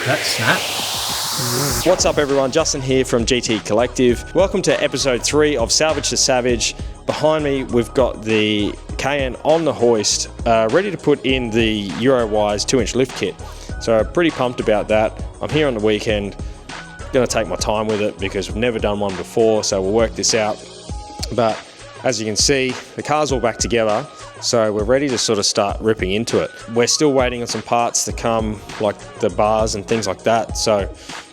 That snap. What's up everyone, Justin here from GT Collective. Welcome to episode 3 of Salvage to Savage. Behind me we've got the Cayenne on the hoist, ready to put in the Eurowise 2-inch lift kit. So pretty pumped about that. I'm here on the weekend, gonna take my time with it because we've never done one before, so we'll work this out. But as you can see, the car's all back together, so we're ready to sort of start ripping into it. We're still waiting on some parts to come, like the bars and things like that, so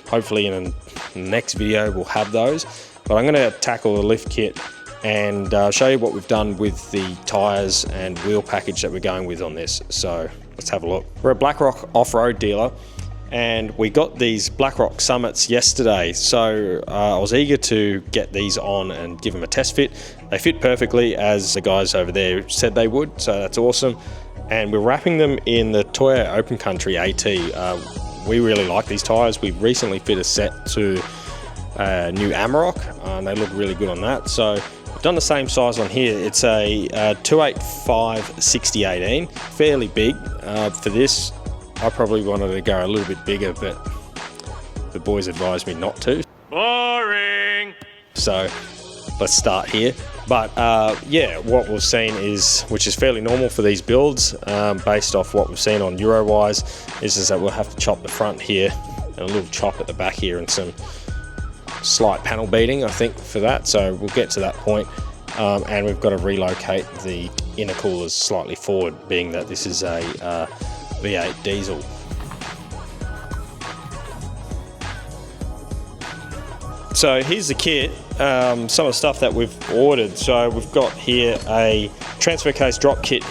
hopefully in the next video we'll have those. But I'm going to tackle the lift kit and show you what we've done with the tyres and wheel package that we're going with on this. So let's have a look. We're a BlackRock off-road dealer, and we got these BlackRock Summits yesterday, so I was eager to get these on and give them a test fit. They fit perfectly as the guys over there said they would, so that's awesome. And we're wrapping them in the Toyota Open Country AT. We really like these tyres. We recently fit a set to new Amarok, and they look really good on that. So I've done the same size on here. It's a 285/60/18, fairly big. For this, I probably wanted to go a little bit bigger, but the boys advised me not to. Boring! So let's start here. But yeah, what we've seen is, which is fairly normal for these builds, based off what we've seen on Eurowise, is that we'll have to chop the front here and a little chop at the back here and some slight panel beating, I think, for that. So we'll get to that point. And we've got to relocate the intercoolers slightly forward, being that this is a V8 diesel. So here's the kit, some of the stuff that we've ordered. So we've got here a transfer case drop kit,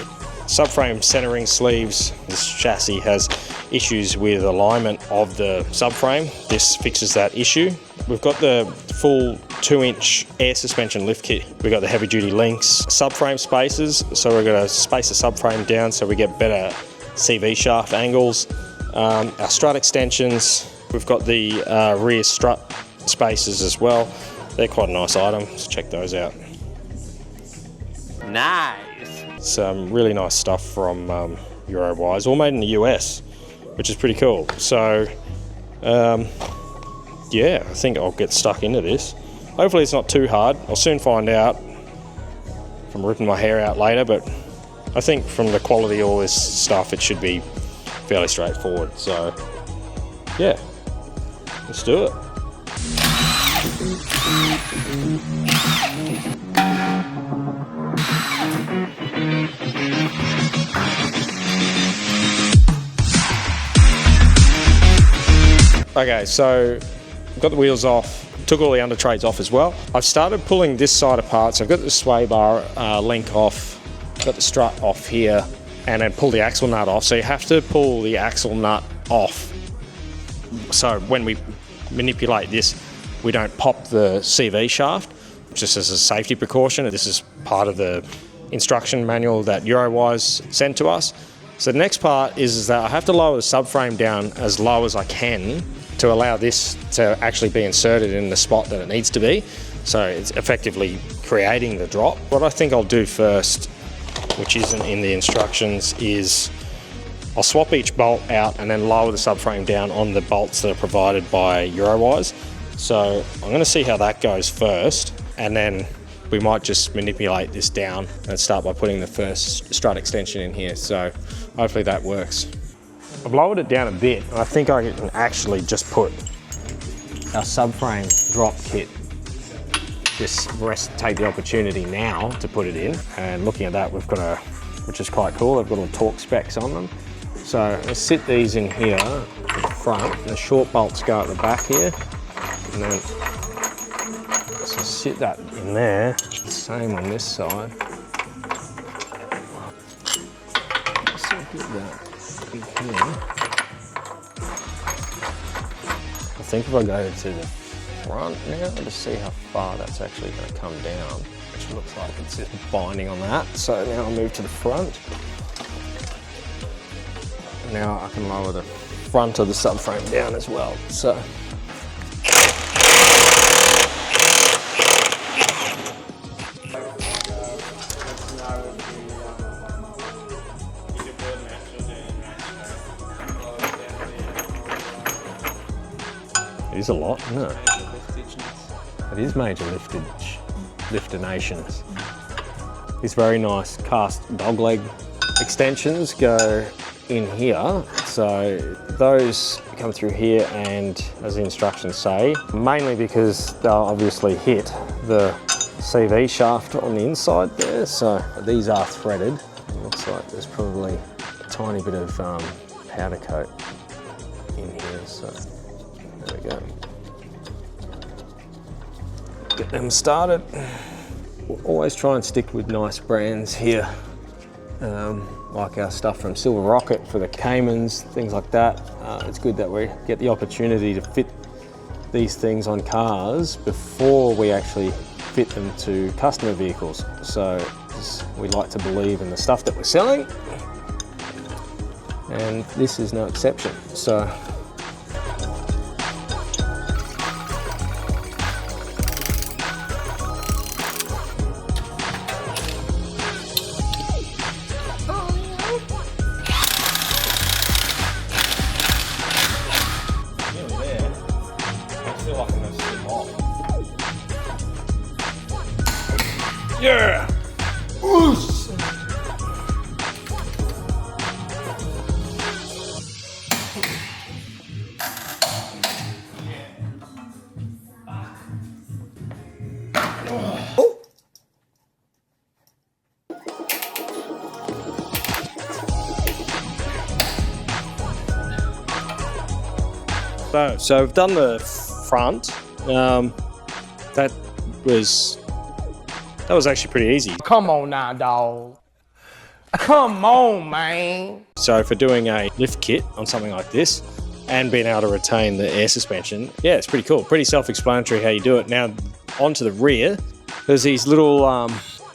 subframe centering sleeves. This chassis has issues with alignment of the subframe. This fixes that issue. We've got the full 2-inch air suspension lift kit. We've got the heavy duty links, subframe spacers. So we're going to space the subframe down so we get better CV shaft angles. Our strut extensions. We've got the rear strut spacers as well. They're quite a nice item, so check those out. Nice. Some really nice stuff from Eurowise, all made in the US, which is pretty cool. So yeah, I think I'll get stuck into this. Hopefully it's not too hard. I'll soon find out if I'm ripping my hair out later, but I think from the quality of all this stuff, it should be fairly straightforward. So yeah, let's do it. Okay, so got the wheels off, took all the under trays off as well. I've started pulling this side apart, so I've got the sway bar link off, got the strut off here, and then pull the axle nut off. So you have to pull the axle nut off, so when we manipulate this, we don't pop the CV shaft, just as a safety precaution. This is part of the instruction manual that Eurowise sent to us. So the next part is that I have to lower the subframe down as low as I can to allow this to actually be inserted in the spot that it needs to be. So it's effectively creating the drop. What I think I'll do first, which isn't in the instructions, is I'll swap each bolt out and then lower the subframe down on the bolts that are provided by Eurowise. So I'm going to see how that goes first, and then we might just manipulate this down and start by putting the first strut extension in here. So hopefully that works. I've lowered it down a bit, and I think I can actually just put our subframe drop kit, just take the opportunity now to put it in. And looking at that, we've got which is quite cool, they've got all torque specs on them. So let's sit these in here at the front. The short bolts go at the back here, and then so sit that in there. Same on this side. So get that in here. I think if I go to the front now, just see how far that's actually going to come down, which looks like it's just binding on that. So now I'll move to the front. Now I can lower the front of the subframe down as well. So It is a lot, isn't it? It is major liftination. These very nice cast dog leg extensions go in here. So those come through here, and as the instructions say, mainly because they'll obviously hit the CV shaft on the inside there. So these are threaded. It looks like there's probably a tiny bit of powder coat in here. So there we go. Get them started. We'll always try and stick with nice brands here, like our stuff from Silver Rocket for the Caymans, things like that. It's good that we get the opportunity to fit these things on cars before we actually fit them to customer vehicles. So we like to believe in the stuff that we're selling, and this is no exception. So yeah! Oos! So we've done the front. That was actually pretty easy. Come on now, dog. Come on, man. So for doing a lift kit on something like this and being able to retain the air suspension, yeah, it's pretty cool. Pretty self-explanatory how you do it. Now onto the rear, there's these little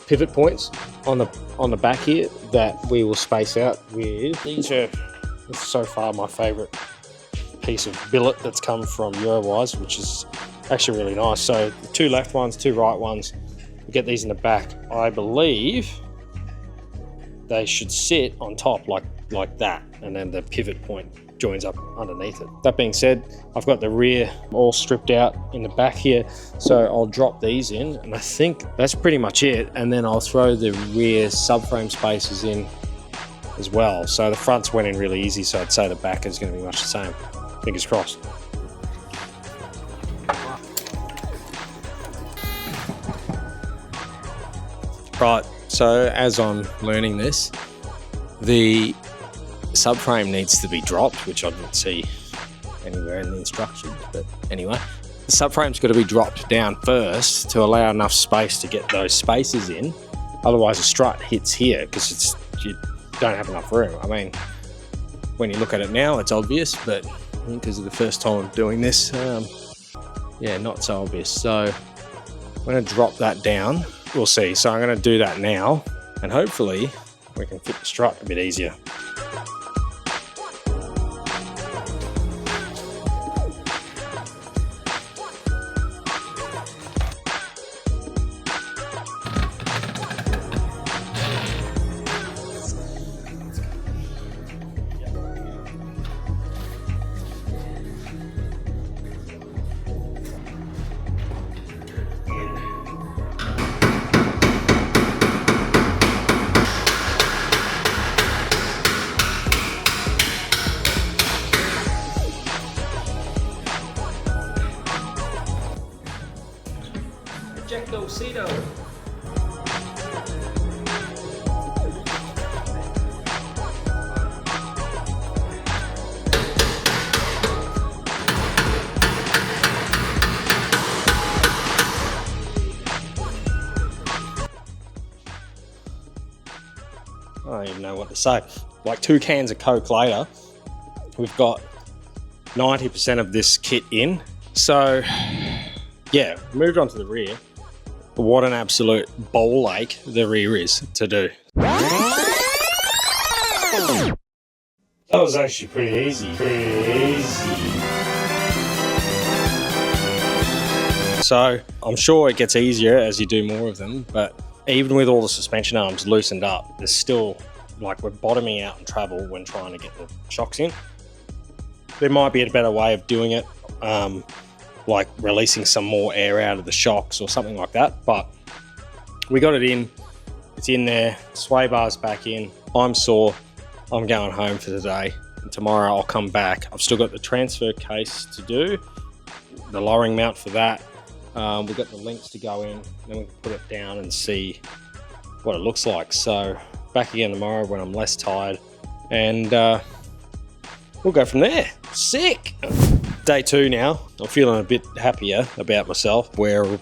pivot points on the back here that we will space out with. These are so far my favourite piece of billet that's come from Eurowise, which is actually really nice. So 2 left ones, 2 right ones. We get these in the back. I believe they should sit on top like that, and then the pivot point joins up underneath it. That being said, I've got the rear all stripped out in the back here, so I'll drop these in, and I think that's pretty much it. And then I'll throw the rear subframe spacers in as well. So the fronts went in really easy, so I'd say the back is going to be much the same. Fingers crossed. Right, so as I'm learning this, the subframe needs to be dropped, which I didn't see anywhere in the instructions, but anyway. The subframe's got to be dropped down first to allow enough space to get those spacers in. Otherwise the strut hits here because you don't have enough room. I mean, when you look at it now, it's obvious, but because of the first time I'm doing this, yeah, not so obvious. So I'm going to drop that down. We'll see. So I'm going to do that now, and hopefully we can fit the strut a bit easier. Ejecto-cedo. I don't even know what to say. Like 2 cans of Coke later, we've got 90% of this kit in. So yeah, moved on to the rear. What an absolute bowl ache the rear is to do. That was actually pretty easy. So I'm sure it gets easier as you do more of them, but even with all the suspension arms loosened up, there's still, like, we're bottoming out in travel when trying to get the shocks in. There might be a better way of doing it. like releasing some more air out of the shocks or something like that. But we got it in. It's in there. Sway bar's back in. I'm sore. I'm going home for the day. And tomorrow I'll come back. I've still got the transfer case to do, the lowering mount for that. We've got the links to go in. Then we can put it down and see what it looks like. So back again tomorrow when I'm less tired. And we'll go from there. Sick! Day 2 now. I'm feeling a bit happier about myself. We're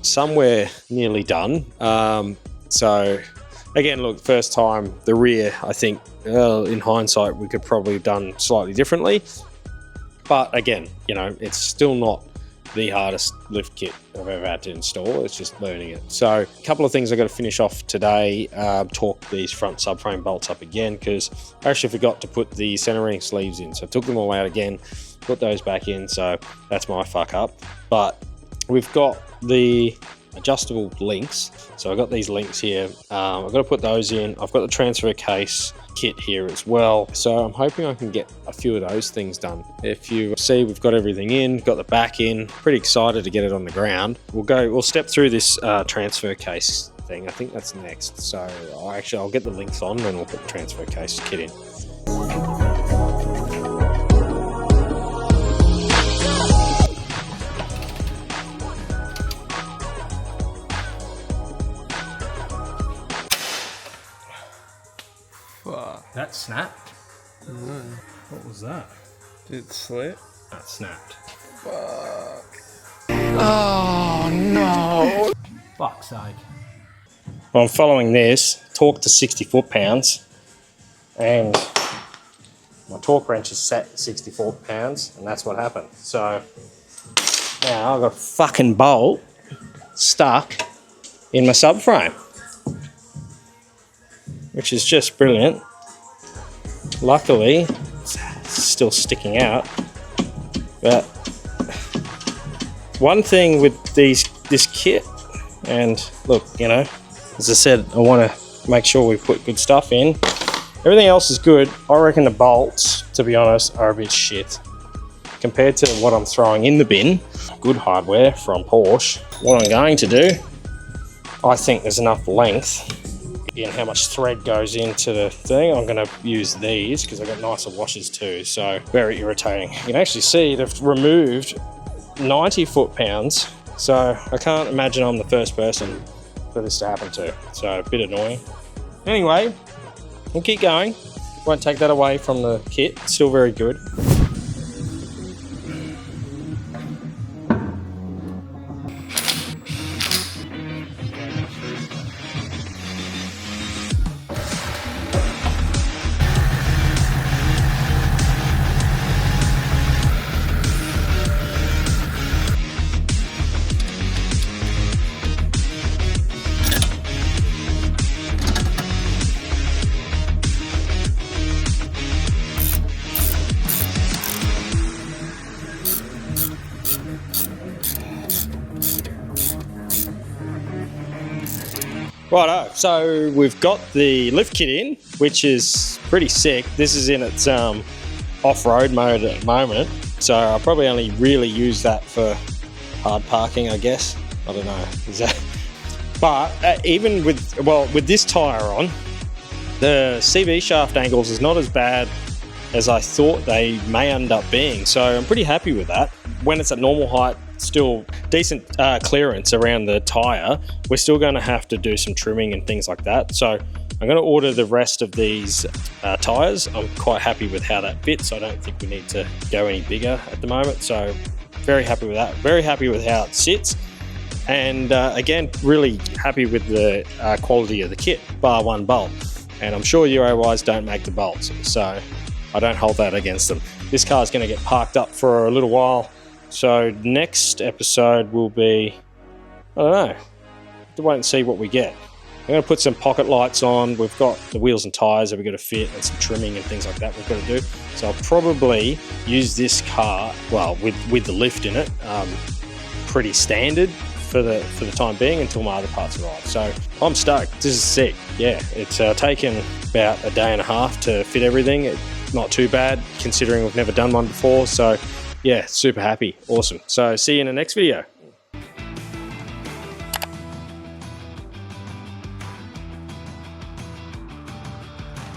somewhere nearly done. So again, look, first time, the rear, I think in hindsight, we could probably have done slightly differently. But again, you know, it's still not the hardest lift kit I've ever had to install. It's just learning it. So a couple of things I've got to finish off today. Torque these front subframe bolts up again, because I actually forgot to put the centering sleeves in. So I took them all out again, put those back in. So that's my fuck up. But we've got the adjustable links. So I've got these links here. I've got to put those in. I've got the transfer case kit here as well. So I'm hoping I can get a few of those things done. If you see, we've got everything in, got the back in. Pretty excited to get it on the ground. We'll step through this transfer case thing. I think that's next. So I'll get the links on and we'll put the transfer case kit in. That snapped. What was that? Did it slip? That snapped. Fuck. Oh no. Fuck's sake. Well, I'm following this, torque to 60 foot-pounds, and my torque wrench is set at 60 foot-pounds, and that's what happened. So now I've got a fucking bolt stuck in my subframe, which is just brilliant. Luckily, it's still sticking out. But one thing with this kit, and look, you know, as I said, I want to make sure we put good stuff in. Everything else is good. I reckon the bolts, to be honest, are a bit shit compared to what I'm throwing in the bin. Good hardware from Porsche. What I'm going to do, I think there's enough length in how much thread goes into the thing. I'm going to use these because I've got nicer washers too, so very irritating. You can actually see they've removed 90 foot-pounds, so I can't imagine I'm the first person for this to happen to, so a bit annoying. Anyway, we'll keep going. Won't take that away from the kit, it's still very good. Righto, so we've got the lift kit in, which is pretty sick. This is in its off-road mode at the moment, so I'll probably only really use that for hard parking, I guess. I don't know. But even with this tyre on, the CV shaft angles is not as bad as I thought they may end up being, so I'm pretty happy with that. When it's at normal height, still decent clearance around the tyre. We're still going to have to do some trimming and things like that. So I'm going to order the rest of these tyres. I'm quite happy with how that fits. I don't think we need to go any bigger at the moment. So very happy with that. Very happy with how it sits. And again, really happy with the quality of the kit, bar one bolt. And I'm sure Eurowise don't make the bolts, so I don't hold that against them. This car's going to get parked up for a little while. So next episode will be, I don't know, to wait and see what we get. I'm going to put some pocket lights on. We've got the wheels and tyres that we've got to fit and some trimming and things like that we've got to do. So I'll probably use this car, well, with the lift in it, pretty standard for the time being until my other parts arrive. So I'm stoked. This is sick. Yeah, it's taken about a day and a half to fit everything. It's not too bad considering we've never done one before. So yeah, super happy. Awesome. So see you in the next video.